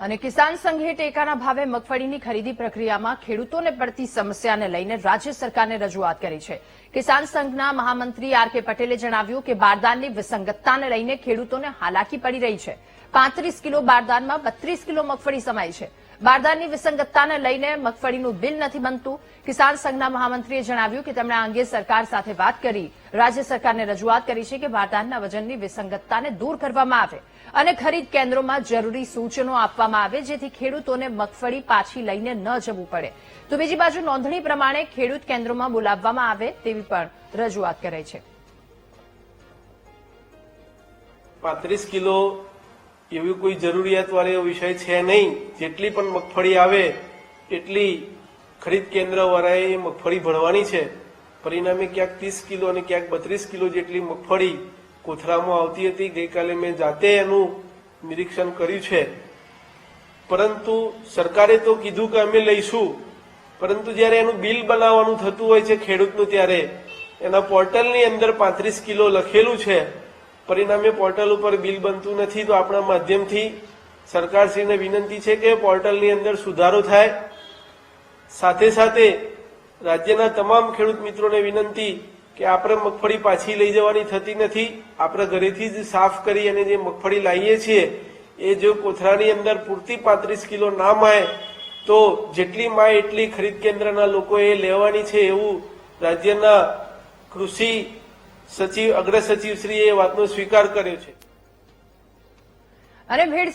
અને કિસાન સંઘે ટેકાના ભાવે મગફળીની ખરીદી પ્રક્રિયામાં ખેડૂતોને પડતી સમસ્યાને લઈને રાજ્ય સરકારને રજૂઆત કરી છે। કિસાન સંઘના મહામંત્રી આર.કે. પટેલે જણાવ્યું કે બારદાનની વિસંગતતાને લઈને ખેડૂતોને હાલાકી પડી રહી છે। 35 કિલો બારદાનમાં 32 કિલો મગફળી સમાઈ છે। બારદાનની વિસંગતતાને લઈને મગફળીનું બિલ નથી બનતું। કિસાન સંઘના મહામંત્રીએ જણાવ્યું કે તેમણે આ અંગે સરકાર સાથે વાત કરી રાજ્ય સરકારને રજૂઆત કરી છે કે બારદાનના વજનની વિસંગતતાને દૂર કરવામાં આવે અને ખરીદ કેન્દ્રોમાં જરૂરી સૂચનો આપવામાં આવે જેથી ખેડૂતોને મગફળી પાછી લઈને ન જવું પડે। તો બીજી બાજુ નોંધણી પ્રમાણે ખેડૂત કેન્દ્રોમાં બોલાવવામાં આવે તેવી પણ રજૂઆત કરાઈ છે। 35 કિલો એવી કોઈ જરૂરિયાતવાળો વિષય છે નહીં। જેટલી પણ મગફળી આવે એટલી ખરીદ કેન્દ્રવાળાએ મગફળી ભરવાની છે। પરિણામે ક્યાંક 30 કિલો અને ક્યાંક 32 કિલો જેટલી મગફળી કોથળામાં આવતી હતી। ગઈકાલે મેં જાતે એનું નિરીક્ષણ કર્યું છે। પરંતુ સરકારે તો કીધું કે અમે લઈશું, પરંતુ જ્યારે એનું બિલ બનાવવાનું થતું હોય છે ખેડૂતનું ત્યારે એના પોર્ટલની અંદર 35 કિલો લખેલું છે, પરિણામે પોર્ટલ ઉપર બિલ બનતું નથી। તો આપણા માધ્યમથી સરકારશ્રીને વિનંતી છે કે પોર્ટલની અંદર સુધારો થાય। સાથે સાથે રાજ્યના તમામ ખેડૂત મિત્રોને વિનંતી કે આપણે મગફળી પાછી લઈ જવાની થતી નથી। આપણે ઘરેથી જ સાફ કરી અને જે મગફળી લાવીએ છીએ એ જો કોથળાની અંદર પૂરતી 35 કિલો ના માય તો જેટલી માય એટલી ખરીદ કેન્દ્રના લોકોએ લેવાની છે એવું રાજ્યના કૃષિ સચિવ અગ્ર સચિવશ્રીએ વાતનો સ્વીકાર કર્યો છે। અને ભેળ